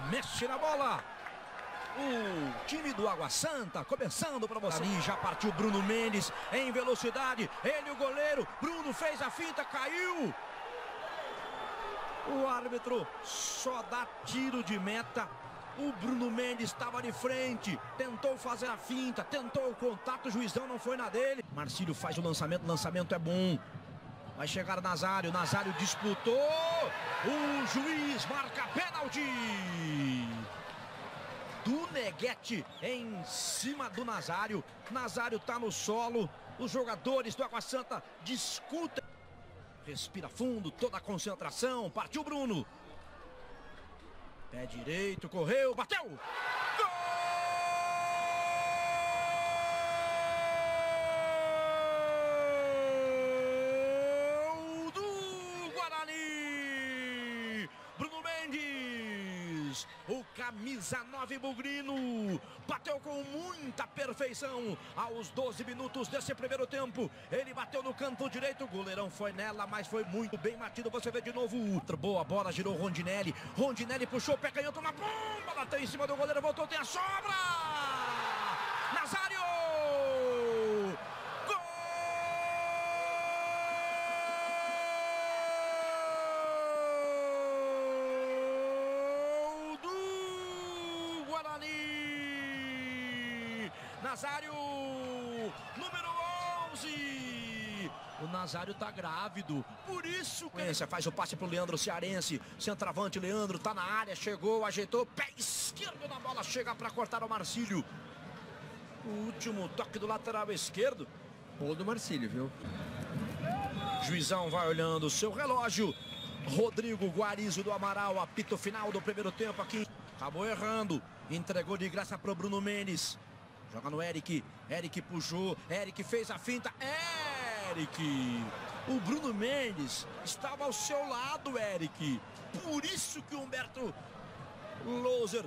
mexe na bola. O time do Água Santa começando para você. Ali já partiu Bruno Mendes em velocidade. Ele, o goleiro. Bruno fez a finta, caiu. O árbitro só dá tiro de meta. O Bruno Mendes estava de frente, tentou fazer a finta, tentou o contato, o juizão não foi na dele. Marcílio faz o lançamento é bom. Vai chegar Nazário, Nazário disputou. O juiz marca pênalti. Do Neguete em cima do Nazário. Nazário está no solo. Os jogadores do Água Santa discutem. Respira fundo, toda a concentração. Partiu Bruno. Pé direito, correu, bateu. Gol do Guarani. Bruno Mendes, o camisa 9 bugrino, bateu com muita perfeição aos 12 minutos desse primeiro tempo. Ele bateu no canto direito, o goleirão foi nela, mas foi muito bem batido. Você vê de novo outra boa bola, girou Rondinelli. Rondinelli puxou o pé canhoto, uma bomba, bateu em cima do goleiro, voltou, tem a sobra. Nazário! Nazário, número 11. O Nazário tá grávido, por isso que faz o passe pro Leandro Cearense. Centroavante, Leandro tá na área, chegou, ajeitou, pé esquerdo na bola, chega para cortar o Marcílio. O último toque do lateral esquerdo. Gol do Marcílio, viu? Juizão vai olhando o seu relógio. Rodrigo Guarizo do Amaral, apito final do primeiro tempo aqui. Acabou errando, entregou de graça pro Bruno Mendes. Joga no Eric, Eric puxou, Eric fez a finta, Eric! O Bruno Mendes estava ao seu lado, Eric. Por isso que o Humberto Loser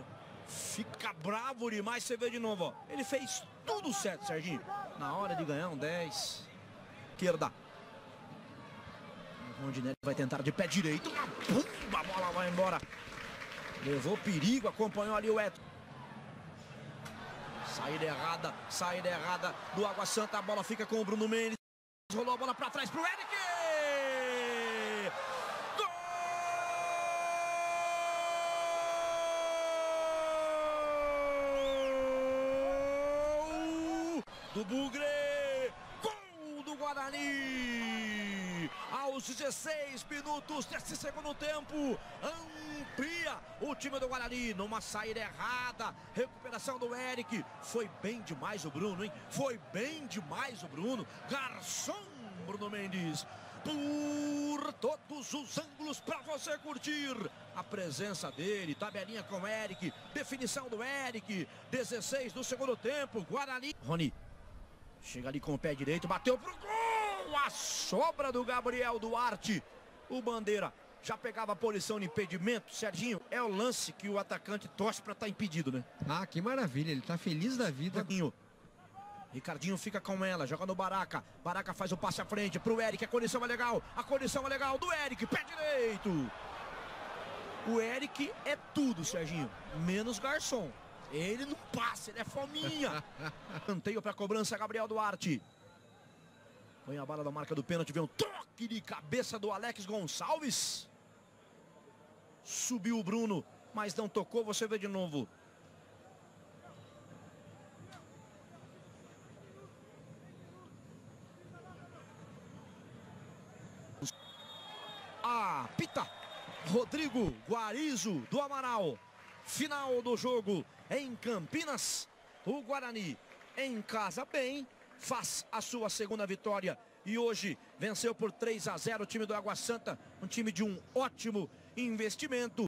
fica bravo demais. Você vê de novo, ó. Ele fez tudo certo, Serginho. Na hora de ganhar um 10. Esquerda. O Rondinelli vai tentar de pé direito. Uma bomba, a bola vai embora. Levou perigo, acompanhou ali o Eto. Saída errada do Água Santa, a bola fica com o Bruno Mendes, rolou a bola para trás pro Eric! Gol do Bugre! Gol do Guarani! Aos 16 minutos desse segundo tempo, amplia o time do Guarani numa saída errada, recuperação do Eric. Foi bem demais o Bruno, hein? Foi bem demais o Bruno. Garçom Bruno Mendes, por todos os ângulos para você curtir a presença dele. Tabelinha com o Eric, definição do Eric. 16 do segundo tempo, Guarani. Rony chega ali com o pé direito, bateu pro gol. A sobra do Gabriel Duarte. O Bandeira já pegava a posição de impedimento. Serginho, é o lance que o atacante torce para estar impedido, né? Ah, que maravilha, ele tá feliz da vida. Ricardinho fica com ela, joga no Baraca. Baraca faz o passe à frente pro Eric, a condição é legal do Eric, pé direito. O Eric é tudo, Serginho, menos garçom. Ele não passa, ele é fominha. Canteio para cobrança, Gabriel Duarte. Põe a bala da marca do pênalti, vem um toque de cabeça do Alex Gonçalves. Subiu o Bruno, mas não tocou, você vê de novo. Apita Rodrigo Guarizo do Amaral. Final do jogo em Campinas. O Guarani em casa bem, faz a sua segunda vitória e hoje venceu por 3-0 o time do Água Santa, um time de um ótimo investimento.